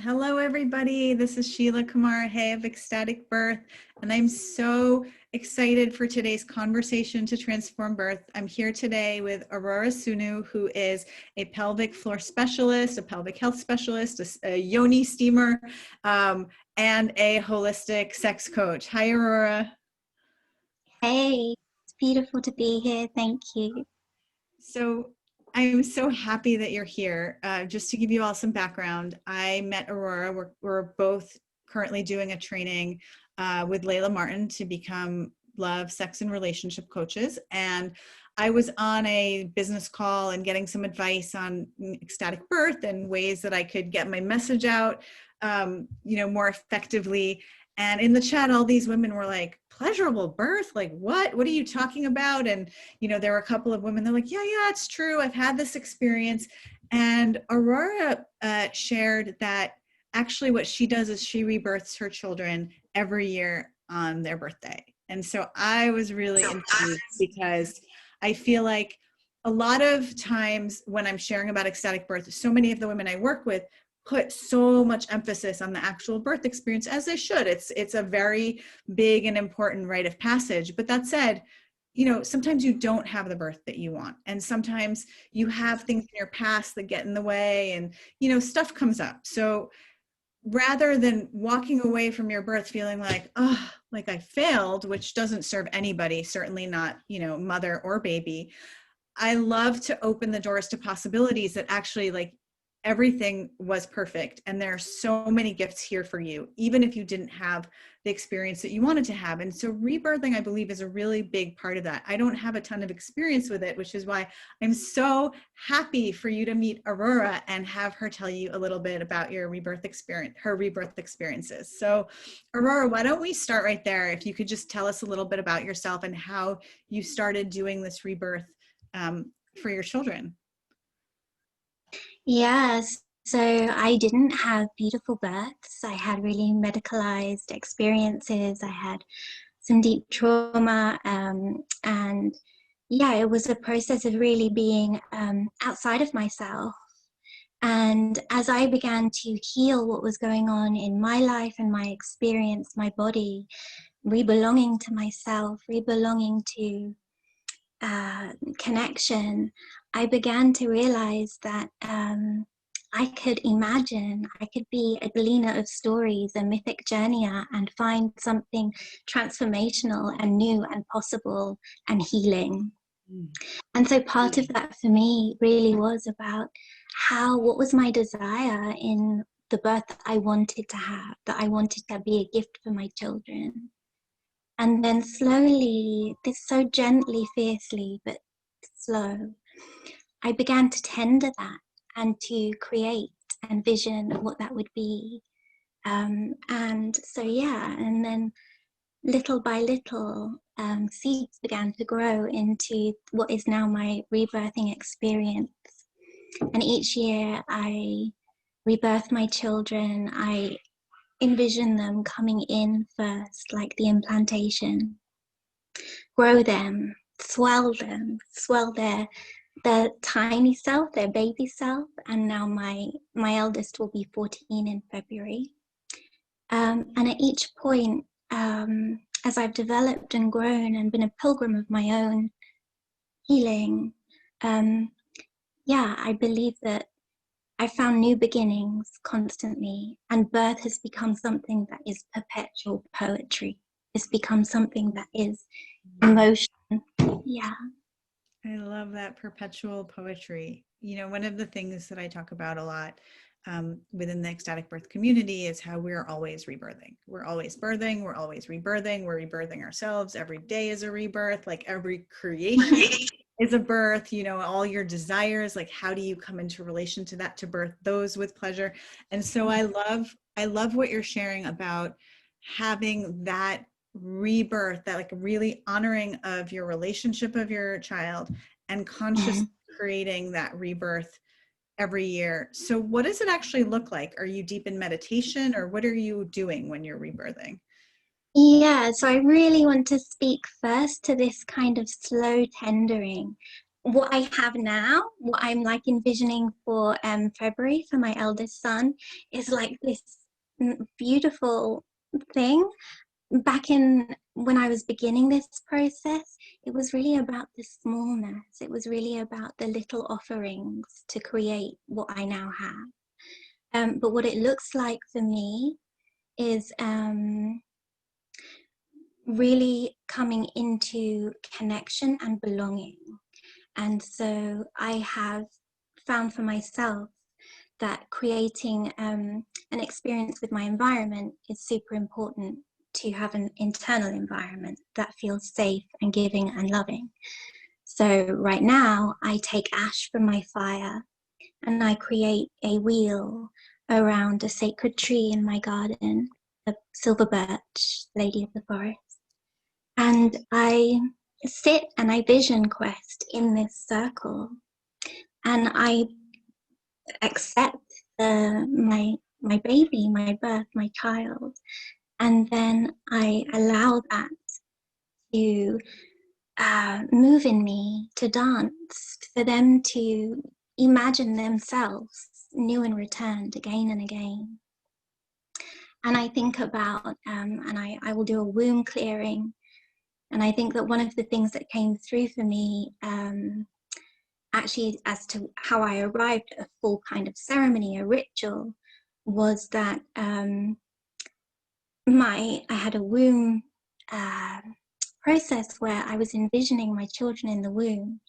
Hello, everybody. This is Sheila Kumar Hay of Ecstatic Birth, and I'm so excited for today's conversation to transform birth. I'm here today with Aurora Sunu, who is a pelvic floor specialist, a pelvic health specialist, a yoni steamer, and a holistic sex coach. Hi, Aurora. Hey, it's beautiful to be here. Thank you. So I'm so happy that you're here. Just to give you all some background, I met Aurora. We're both currently doing a training with Layla Martin to become love, sex, and relationship coaches. And I was on a business call and getting some advice on ecstatic birth and ways that I could get my message out, more effectively. And in the chat, all these women were like, pleasurable birth? Like, what? What are you talking about? And, there were a couple of women, they're like, yeah, it's true. I've had this experience. And Aurora shared that actually what she does is she rebirths her children every year on their birthday. And so I was really intrigued because I feel like a lot of times when I'm sharing about ecstatic birth, so many of the women I work with put so much emphasis on the actual birth experience, as they should. It's a very big and important rite of passage. But that said, sometimes you don't have the birth that you want. And sometimes you have things in your past that get in the way and, stuff comes up. So rather than walking away from your birth feeling like, oh, like I failed, which doesn't serve anybody, certainly not, mother or baby, I love to open the doors to possibilities that actually like everything was perfect. And there are so many gifts here for you, even if you didn't have the experience that you wanted to have. And so rebirthing, I believe, is a really big part of that. I don't have a ton of experience with it, which is why I'm so happy for you to meet Aurora and have her tell you a little bit about your rebirth experience, her rebirth experiences. So Aurora, why don't we start right there? If you could just tell us a little bit about yourself and how you started doing this rebirth for your children. Yes, so I didn't have beautiful births. I had really medicalized experiences. I had some deep trauma. And yeah, it was a process of really being outside of myself. And as I began to heal what was going on in my life and my experience, my body, rebelonging to myself, rebelonging to connection, I began to realize that I could imagine, I could be a gleaner of stories, a mythic journeyer, and find something transformational and new and possible and healing. And so part of that for me really was about what was my desire in the birth that I wanted to have, that I wanted to be a gift for my children. And then slowly, this so gently, fiercely, but slow, I began to tender that and to create and vision what that would be. And so, yeah, and then little by little, seeds began to grow into what is now my rebirthing experience. And each year I rebirth my children. I envision them coming in first, like the implantation, grow them, swell their tiny self, their baby self. And now my eldest will be 14 in February. And at each point, as I've developed and grown and been a pilgrim of my own healing, I believe that I found new beginnings constantly, and birth has become something that is perpetual poetry. It's become something that is emotion. Yeah. I love that perpetual poetry. One of the things that I talk about a lot within the ecstatic birth community is how we're always rebirthing. We're always birthing. We're always rebirthing. We're rebirthing ourselves. Every day is a rebirth. Like every creation is a birth. All your desires, like how do you come into relation to that, to birth those with pleasure? And so I love what you're sharing about having that rebirth, that like really honoring of your relationship of your child and consciously creating that rebirth every year. So what does it actually look like? Are you deep in meditation, or what are you doing when you're rebirthing? Yeah, so I really want to speak first to this kind of slow tendering. what I have now, what I'm like envisioning for February for my eldest son, is like this beautiful thing. Back in when I was beginning this process, it was really about the smallness. It was really about the little offerings to create what I now have. But what it looks like for me is really coming into connection and belonging. And so I have found for myself that creating an experience with my environment is super important, to have an internal environment that feels safe and giving and loving. So right now I take ash from my fire and I create a wheel around a sacred tree in my garden, a silver birch, lady of the forest. And I sit and I vision quest in this circle, and I accept my baby, my birth, my child, and then I allow that to move in me, to dance, for them to imagine themselves new and returned again and again. And I think about, and I will do a womb clearing. And I think that one of the things that came through for me, actually, as to how I arrived at a full kind of ceremony, a ritual, was that I had a womb process where I was envisioning my children in the womb.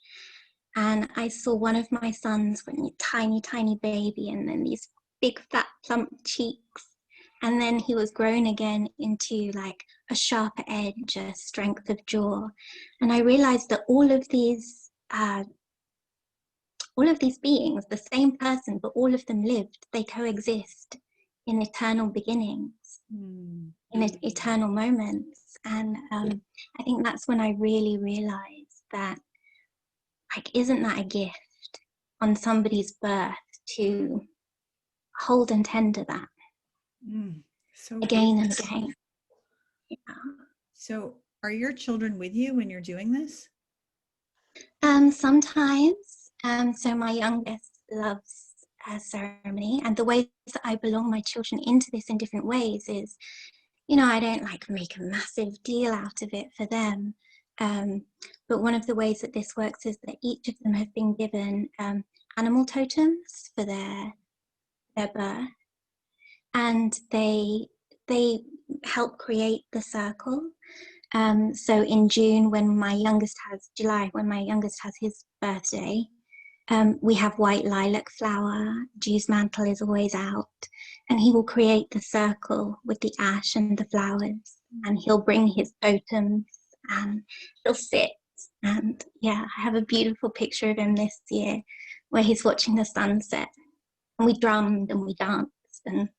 And I saw one of my sons when a tiny, tiny baby, and then these big, fat, plump cheeks. And then he was grown again into like a sharper edge, a strength of jaw. And I realized that all of these beings, the same person, but all of them lived, they coexist in eternal beginnings, in eternal moments. And I think that's when I really realized that, like, isn't that a gift on somebody's birth to hold and tend to that So again and beautiful. again? Yeah. So are your children with you when you're doing this? Sometimes. So my youngest loves ceremony, and the ways that I belong my children into this in different ways is, I don't like make a massive deal out of it for them. But one of the ways that this works is that each of them have been given animal totems for their birth, and they help create the circle. So in July, when my youngest has his birthday, we have white lilac flower. Jew's mantle is always out, and he will create the circle with the ash and the flowers, and he'll bring his totems and he'll sit. And yeah, I have a beautiful picture of him this year where he's watching the sunset, and we drummed and we danced, and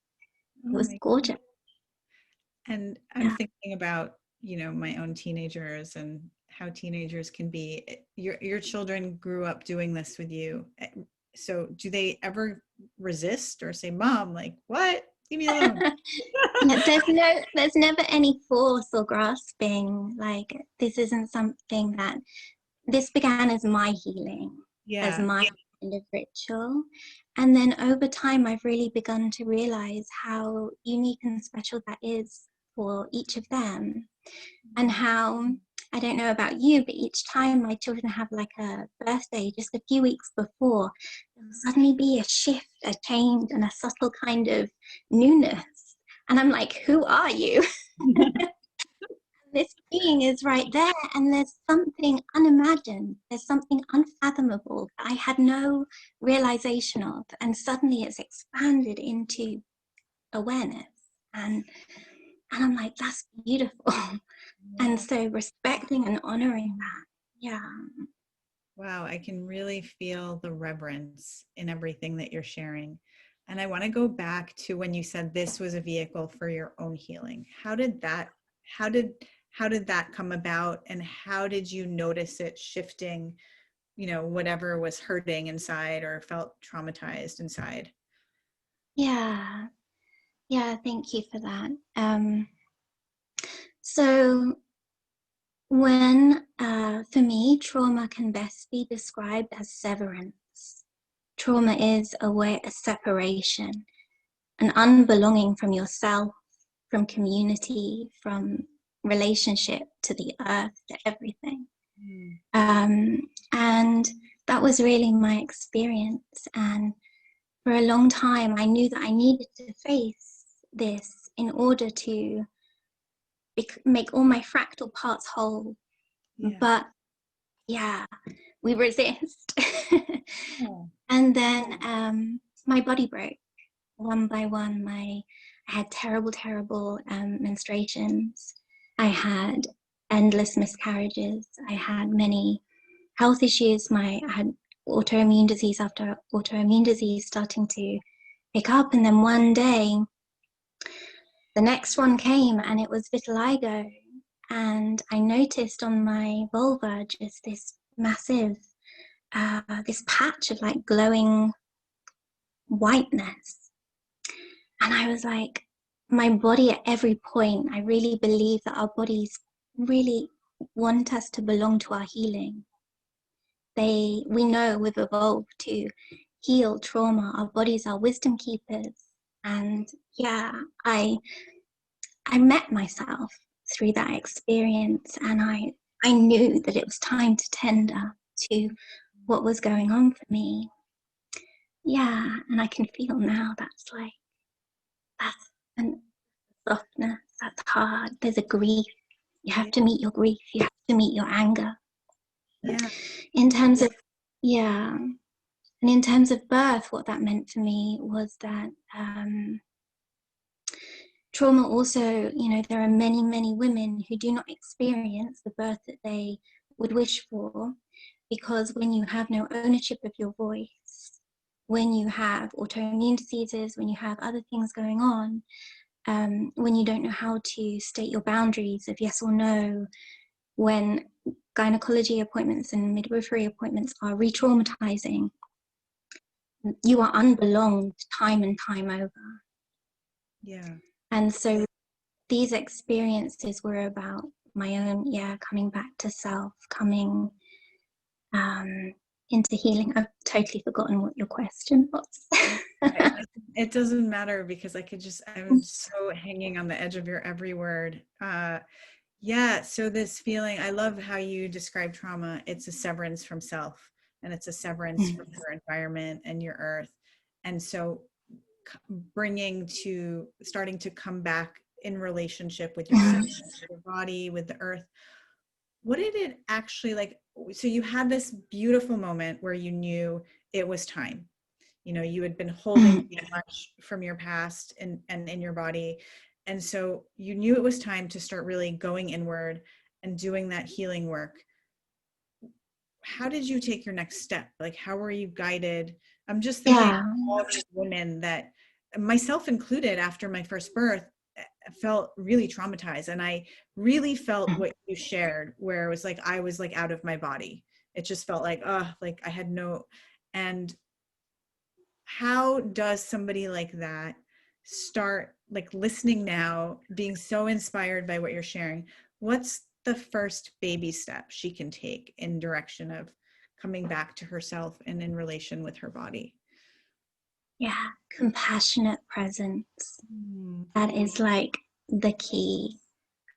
it was gorgeous. And I'm thinking about, my own teenagers and how teenagers can be. Your children grew up doing this with you. So do they ever resist or say, Mom, like, what? Leave me alone. There's never any force or grasping. Like, this isn't something that, this began as my healing, as my kind of ritual. And then over time, I've really begun to realize how unique and special that is for each of them. And how, I don't know about you, but each time my children have like a birthday, just a few weeks before, there'll suddenly be a shift, a change, and a subtle kind of newness. And I'm like, who are you? This being is right there, and there's something unimagined, there's something unfathomable that I had no realization of, and suddenly it's expanded into awareness. And I'm like, that's beautiful. And so respecting and honoring that. Yeah. Wow, I can really feel the reverence in everything that you're sharing. And I want to go back to when you said this was a vehicle for your own healing. How did that come about, and how did you notice it shifting, whatever was hurting inside or felt traumatized inside? Yeah. Yeah, thank you for that. So For me, trauma can best be described as severance. Trauma is a separation, an unbelonging from yourself, from community, from relationship to the earth, to everything. Mm. And that was really my experience. And for a long time, I knew that I needed to face this in order to make all my fractal parts whole. Yeah. But yeah, we resist. Oh. And then my body broke one by one. I had terrible menstruations. I had endless miscarriages. I had many health issues. I had autoimmune disease after autoimmune disease starting to pick up. And then one day, the next one came and it was vitiligo. And I noticed on my vulva just this massive, this patch of like glowing whiteness. And I was like, my body at every point, I really believe that our bodies really want us to belong to our healing. We know we've evolved to heal trauma. Our bodies are wisdom keepers. And yeah, I met myself through that experience, and I knew that it was time to tender to what was going on for me. Yeah, and I can feel now that's a softness, that's hard. There's a grief. You have to meet your grief. You have to meet your anger. Yeah. In terms of, yeah, and in terms of birth, what that meant for me was that trauma also, there are many women who do not experience the birth that they would wish for, because when you have no ownership of your voice, when you have autoimmune diseases, when you have other things going on, when you don't know how to state your boundaries of yes or no, when gynecology appointments and midwifery appointments are re-traumatizing, you are unbelonged time and time over. Yeah. And so these experiences were about my own, coming back to self, coming into healing. I've totally forgotten what your question was. It doesn't matter because I'm so hanging on the edge of your every word. Yeah. So this feeling, I love how you describe trauma. It's a severance from self, and it's a severance from your environment and your earth. And so starting to come back in relationship with yourself, with your body, with the earth. What did it actually like? So you had this beautiful moment where you knew it was time. You had been holding so much from your past and in your body. And so you knew it was time to start really going inward and doing that healing work. How did you take your next step? Like, how were you guided? I'm just thinking of all these women that, myself included, after my first birth, felt really traumatized. And I really felt what you shared, where it was like, I was like out of my body. It just felt like, like I had and how does somebody like that start like listening now, being so inspired by what you're sharing? What's the first baby step she can take in direction of coming back to herself and in relation with her body? Yeah, compassionate presence. That is like the key.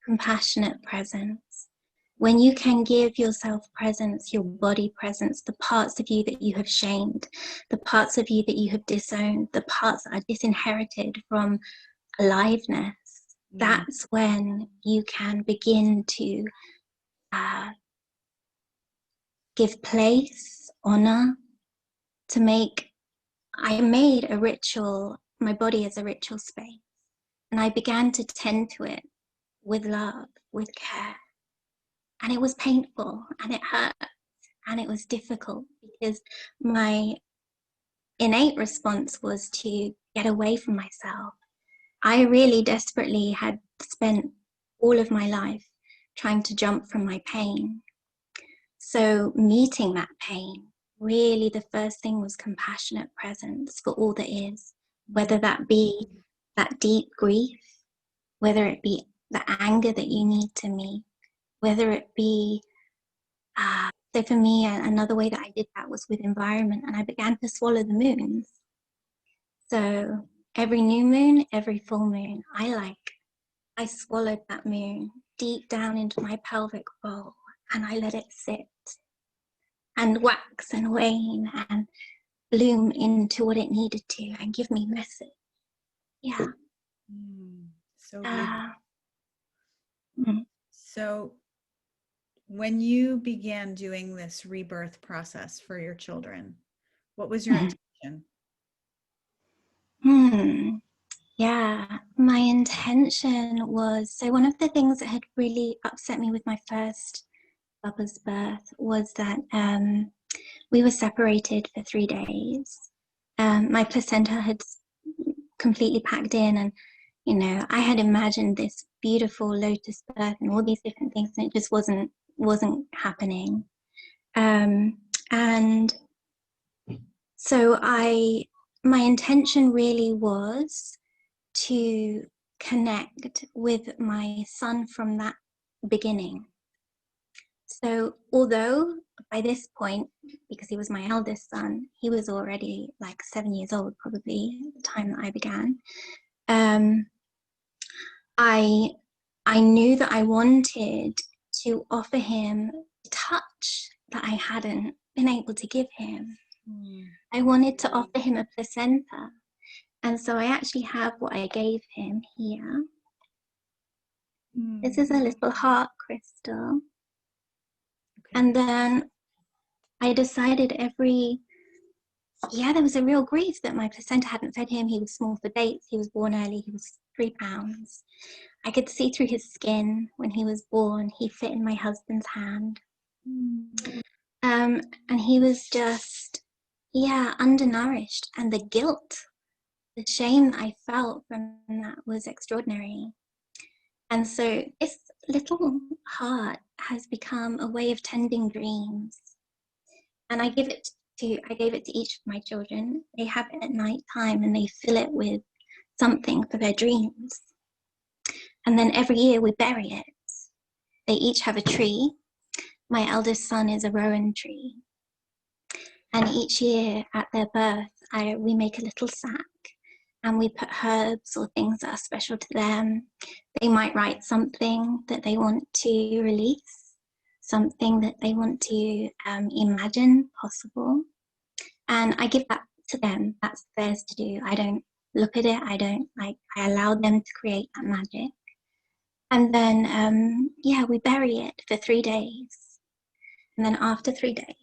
Compassionate presence. When you can give yourself presence, your body presence, the parts of you that you have shamed, the parts of you that you have disowned, the parts that are disinherited from aliveness, that's when you can begin to give place, honor, I made a ritual, my body as a ritual space, and I began to tend to it with love, with care. And it was painful and it hurt and it was difficult because my innate response was to get away from myself. I really desperately had spent all of my life trying to jump from my pain. So meeting that pain, really the first thing was compassionate presence for all that is, whether that be that deep grief, whether it be the anger that you need to meet, whether it be, so for me, another way that I did that was with environment, and I began to swallow the moons. So every new moon, every full moon, I swallowed that moon deep down into my pelvic bowl, and I let it sit and wax and wane and bloom into what it needed to and give me message. Yeah. So beautiful. Mm. So when you began doing this rebirth process for your children, what was your intention? Yeah, my intention was, so one of the things that had really upset me with my first Bubba's birth was that we were separated for 3 days. My placenta had completely packed in, and you know, I had imagined this beautiful lotus birth and all these different things, and it just wasn't happening. And so my intention really was to connect with my son from that beginning. So although by this point, because he was my eldest son, he was already like 7 years old probably at the time that I began, I knew that I wanted to offer him a touch that I hadn't been able to give him. I wanted to offer him a placenta. And so I actually have what I gave him here. This is a little heart crystal. Okay. And then I decided there was a real grief that my placenta hadn't fed him. He was small for dates. He was born early. He was 3 pounds. I could see through his skin when he was born. He fit in my husband's hand. And he was just, undernourished. And the guilt, the shame that I felt from that was extraordinary. And so this little heart has become a way of tending dreams. And I gave it to each of my children. They have it at night time and they fill it with something for their dreams. And then every year we bury it. They each have a tree. My eldest son is a rowan tree. And each year at their birth, we make a little sack and we put herbs or things that are special to them. They might write something that they want to release, something that they want to imagine possible. And I give that to them. That's theirs to do. I don't look at it. I allow them to create that magic. And then, we bury it for 3 days. And then after 3 days,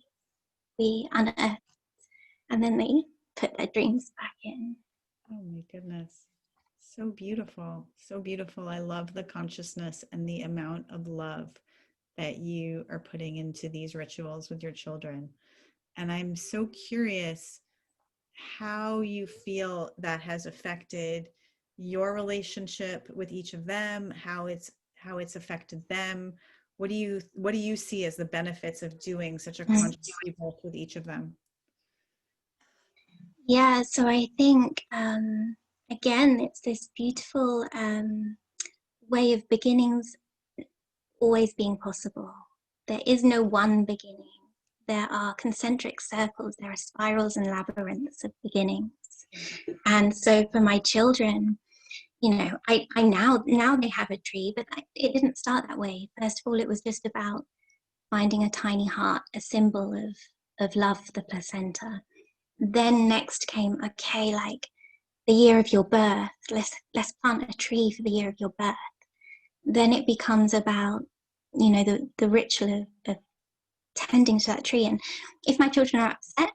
we unearth, and then they put their dreams back in. Oh my goodness. So beautiful. So beautiful. I love the consciousness and the amount of love that you are putting into these rituals with your children. And I'm so curious how you feel that has affected your relationship with each of them, how it's affected them. What do you see as the benefits of doing such a conscious rebirth with each of them? Yeah, so I think again, it's this beautiful way of beginnings always being possible. There is no one beginning. There are concentric circles, there are spirals and labyrinths of beginnings. And so for my children, you know, I now they have a tree, but it didn't start that way. First of all, it was just about finding a tiny heart, a symbol of love for the placenta. Then next came, okay, like the year of your birth, let's plant a tree for the year of your birth. Then it becomes about, you know, the ritual of tending to that tree. And if my children are upset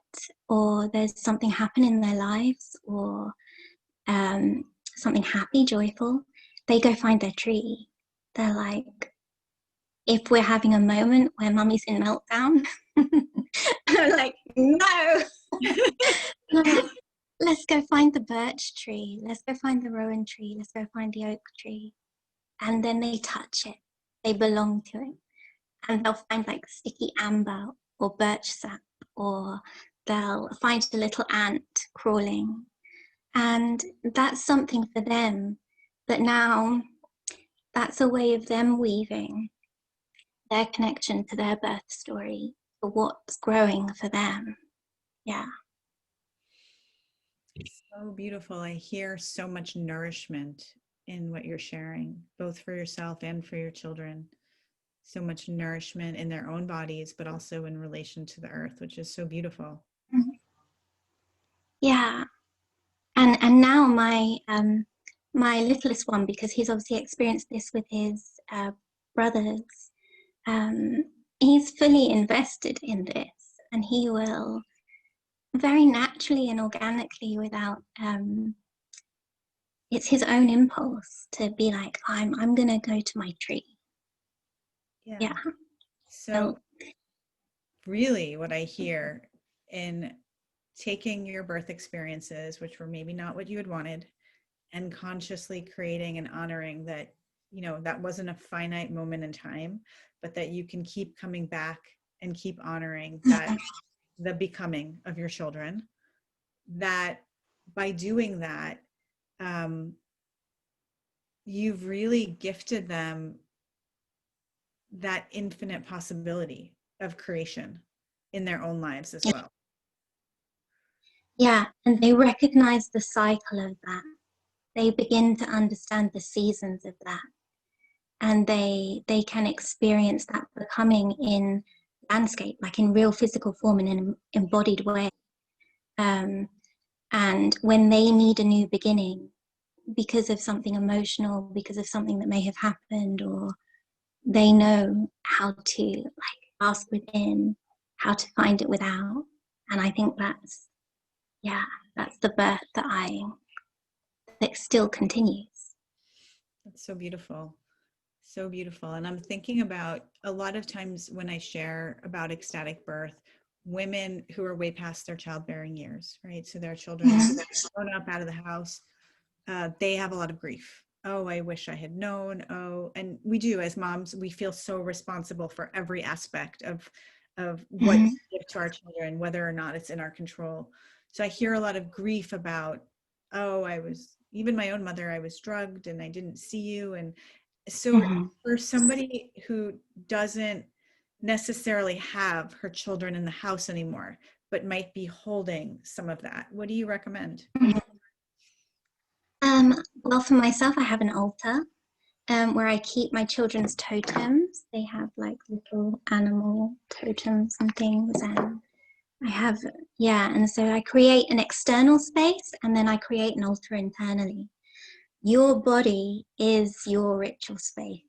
or there's something happen in their lives or something happy, joyful, they go find their tree. They're like, if we're having a moment where mummy's in meltdown, I'm like, no. Let's go find the birch tree. Let's go find the rowan tree. Let's go find the oak tree. And then they touch it. They belong to it. And they'll find like sticky amber or birch sap, or they'll find a little ant crawling. And that's something for them. But now that's a way of them weaving their connection to their birth story, for what's growing for them. Yeah. So beautiful. I hear so much nourishment in what you're sharing, both for yourself and for your children. So much nourishment in their own bodies, but also in relation to the earth, which is so beautiful. Yeah. And now my littlest one, because he's obviously experienced this with his brothers, he's fully invested in this, and he will very naturally and organically, without it's his own impulse to be like, I'm gonna go to my tree. Yeah. So really what I hear in taking your birth experiences, which were maybe not what you had wanted, and consciously creating and honoring that, you know, that wasn't a finite moment in time, but that you can keep coming back and keep honoring that, the becoming of your children, that by doing that, you've really gifted them that infinite possibility of creation in their own lives as well. Yeah, and they recognize the cycle of that. They begin to understand the seasons of that, and they can experience that becoming in landscape, like in real physical form, in an embodied way. And when they need a new beginning because of something emotional, because of something that may have happened, or they know how to like ask within, how to find it without. And I think that's the birth that still continues. That's so beautiful. So beautiful. And I'm thinking about a lot of times when I share about ecstatic birth, women who are way past their childbearing years, right? So their children grown up out of the house, they have a lot of grief. Oh, I wish I had known. Oh, and we do as moms, we feel so responsible for every aspect of what we give to our children, whether or not it's in our control. So I hear a lot of grief about, oh, even my own mother, I was drugged and I didn't see you. And so for somebody who doesn't necessarily have her children in the house anymore, but might be holding some of that, what do you recommend? Well, for myself, I have an altar where I keep my children's totems. They have like little animal totems and things, and I have, and so I create an external space, and then I create an altar internally. Your body is your ritual space.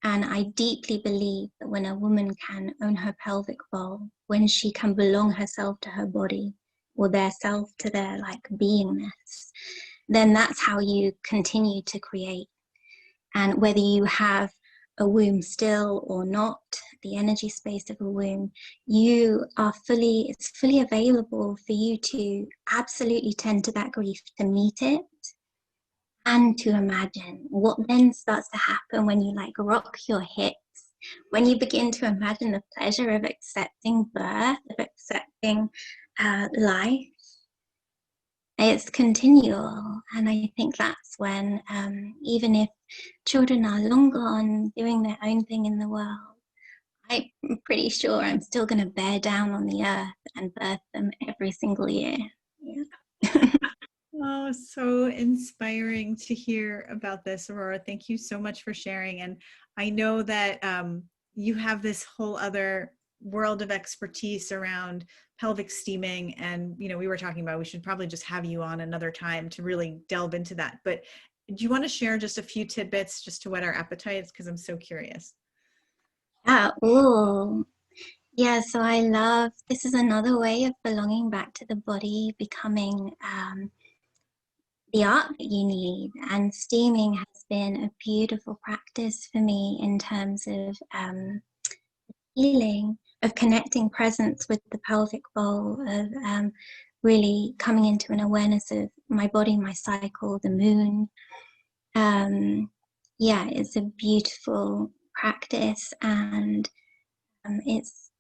And I deeply believe that when a woman can own her pelvic bowl, when she can belong herself to her body, or their self to their like beingness, then that's how you continue to create. And whether you have a womb still or not, the energy space of a womb, it's fully available for you to absolutely tend to that grief, to meet it, and to imagine what then starts to happen when you like rock your hips, when you begin to imagine the pleasure of accepting birth, of accepting life. It's continual, and I think that's when, even if children are long gone doing their own thing in the world, I'm pretty sure I'm still going to bear down on the earth and birth them every single year. Yeah. Oh, so inspiring to hear about this, Aurora. Thank you so much for sharing. And I know that you have this whole other world of expertise around pelvic steaming. And, you know, we were talking about, we should probably just have you on another time to really delve into that. But do you want to share just a few tidbits just to whet our appetites? Because I'm so curious. Ooh. Yeah, so I love, this is another way of belonging back to the body, becoming the art that you need. And steaming has been a beautiful practice for me in terms of healing, of connecting presence with the pelvic bowl, of really coming into an awareness of my body, my cycle, the moon. It's a beautiful practice, and it's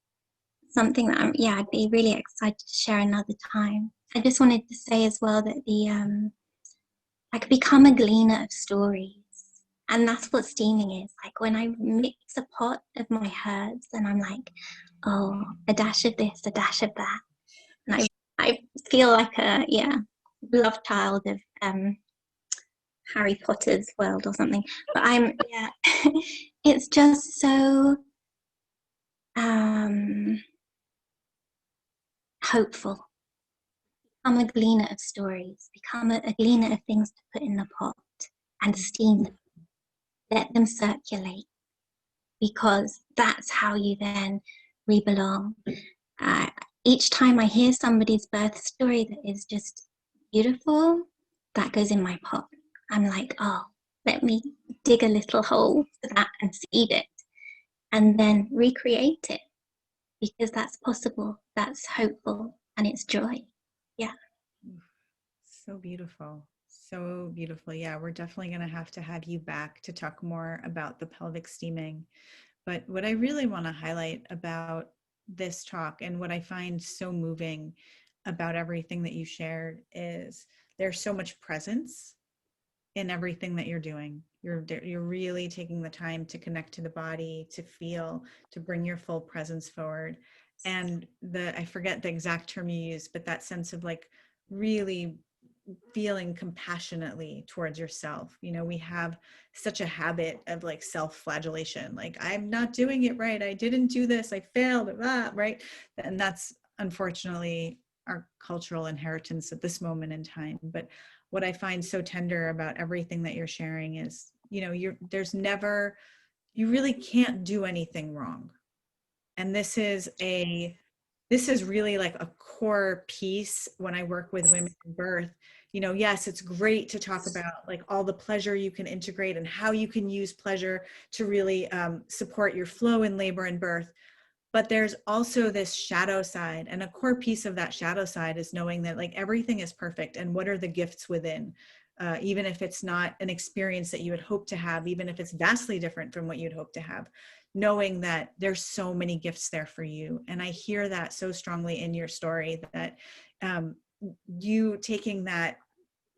something that I'd be really excited to share another time. I just wanted to say as well that I could become a gleaner of stories, And that's what steaming is. Like when I mix a pot of my herbs and I'm like, oh, a dash of this, a dash of that. And I feel like a, love child of Harry Potter's world or something. But it's just so hopeful. Become a gleaner of stories, become a gleaner of things to put in the pot and steam them. Let them circulate, because that's how you then rebelong. Each time I hear somebody's birth story that is just beautiful, that goes in my pot. I'm like, oh, let me dig a little hole for that and seed it and then recreate it, because that's possible, that's hopeful, and it's joy. Yeah. So beautiful. So beautiful. Yeah, we're definitely going to have you back to talk more about the pelvic steaming. But what I really want to highlight about this talk, and what I find so moving about everything that you shared, is there's so much presence in everything that you're doing. You're really taking the time to connect to the body, to feel, to bring your full presence forward. And I forget the exact term you used, but that sense of like really feeling compassionately towards yourself. You know, we have such a habit of like self-flagellation, like I'm not doing it right, I didn't do this, I failed, right? And that's unfortunately our cultural inheritance at this moment in time. But what I find so tender about everything that you're sharing is, you know, you really can't do anything wrong. And this is really like a core piece when I work with women in birth. You know, yes, it's great to talk about like all the pleasure you can integrate and how you can use pleasure to really support your flow in labor and birth. But there's also this shadow side, and a core piece of that shadow side is knowing that like everything is perfect, and what are the gifts within, even if it's not an experience that you had hoped to have, even if it's vastly different from what you'd hoped to have, knowing that there's so many gifts there for you. And I hear that so strongly in your story, that you taking that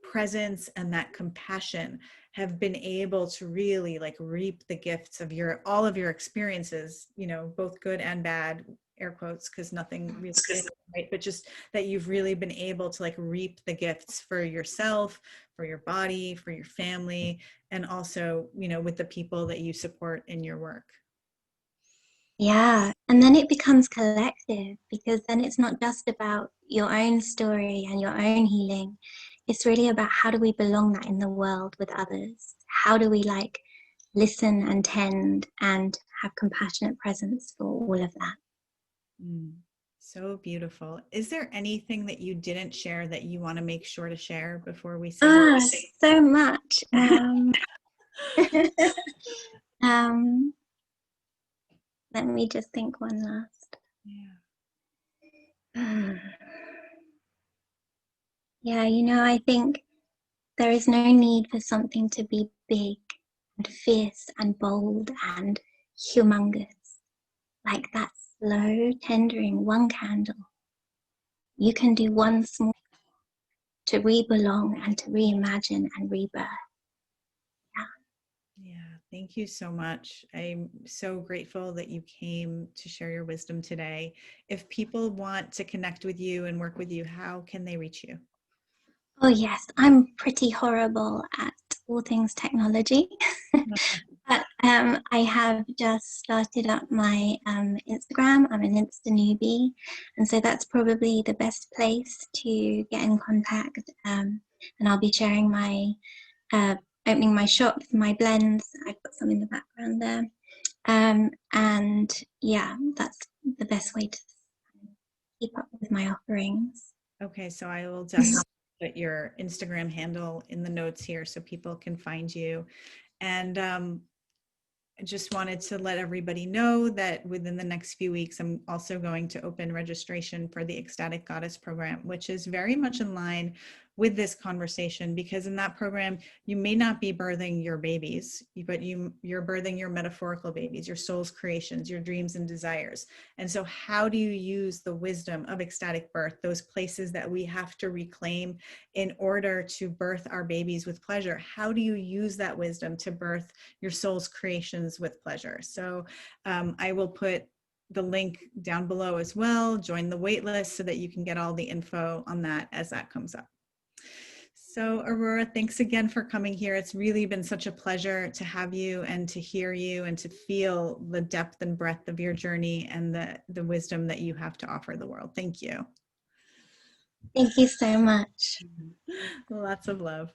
presence and that compassion have been able to really like reap the gifts of all of your experiences, you know, both good and bad, air quotes, because nothing really is, right? But just that you've really been able to like reap the gifts for yourself, for your body, for your family, and also, you know, with the people that you support in your work. Yeah, and then it becomes collective, because then it's not just about your own story and your own healing. It's really about how do we belong that in the world with others? How do we like listen and tend and have compassionate presence for all of that? So beautiful. Is there anything that you didn't share that you want to make sure to share before we say? So much. Um, let me just think one last. Yeah, you know, I think there is no need for something to be big and fierce and bold and humongous. Like that slow tendering one candle. You can do one small to re-belong and to reimagine and rebirth. Yeah, thank you so much. I'm so grateful that you came to share your wisdom today. If people want to connect with you and work with you, how can they reach you? Oh yes, I'm pretty horrible at all things technology. But I have just started up my Instagram. I'm an Insta newbie, and so that's probably the best place to get in contact. And I'll be sharing my opening my shops, my blends. I've got some in the background there, and yeah, that's the best way to keep up with my offerings. Okay, so I will definitely put your Instagram handle in the notes here so people can find you. And I just wanted to let everybody know that within the next few weeks, I'm also going to open registration for the Ecstatic Goddess program, which is very much in line with this conversation, because in that program, you may not be birthing your babies, but you're birthing your metaphorical babies, your soul's creations, your dreams and desires. And so how do you use the wisdom of ecstatic birth, those places that we have to reclaim in order to birth our babies with pleasure? How do you use that wisdom to birth your soul's creations with pleasure? So I will put the link down below as well. Join the wait list so that you can get all the info on that as that comes up. So Aurora, thanks again for coming here. It's really been such a pleasure to have you and to hear you and to feel the depth and breadth of your journey and the wisdom that you have to offer the world. Thank you. Thank you so much. Lots of love.